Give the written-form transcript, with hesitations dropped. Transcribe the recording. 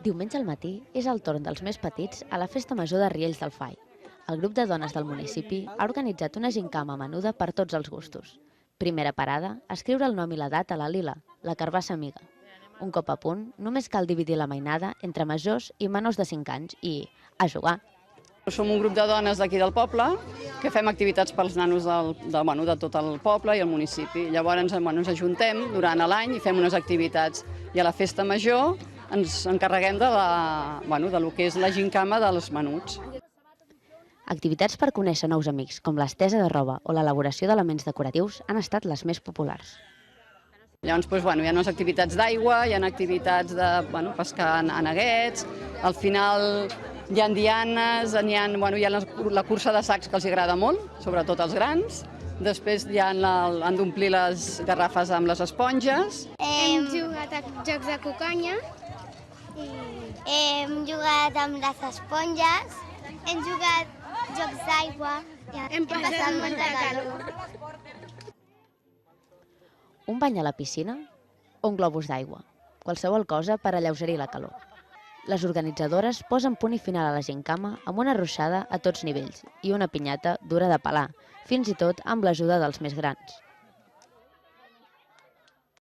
Diumenge al matí és el torn dels més petits a la Festa Major de Riells del Fai. El grup de dones del municipi ha organitzat una gincama menuda per tots els gustos. Primera parada, escriure el nom i l'edat a la lila, la carbassa amiga. Un cop a punt, només cal dividir la mainada entre majors i menors de 5 anys i a jugar. Som un grup de dones d'aquí del poble que fem activitats pels nanos de tot el poble i el municipi. Llavors ens ajuntem durant l'any i fem unes activitats. I a la festa major ens encarreguem de lo que és la gincama dels menuts. Activitats per conèixer nous amics, com l'estesa de roba o l'elaboració d'elements decoratius, han estat les més populars. Llavors, hi ha unes activitats d'aigua, hi ha activitats de pescar a neguets, al final hi ha dianes, hi ha la cursa de sacs que els agrada molt, sobretot als grans. Després han d'omplir les garrafes amb les esponges. Hem jugat a jocs de cucanya. Hem jugat amb les esponges. Hem jugat jocs d'aigua. Hem passat molta calor. Un bany a la piscina o un globus d'aigua. Qualsevol cosa per alleugerir la calor. Les organitzadores posen punt i final a la gincama amb una ruixada a tots nivells i una pinyata dura de pelar, fins i tot amb l'ajuda dels més grans.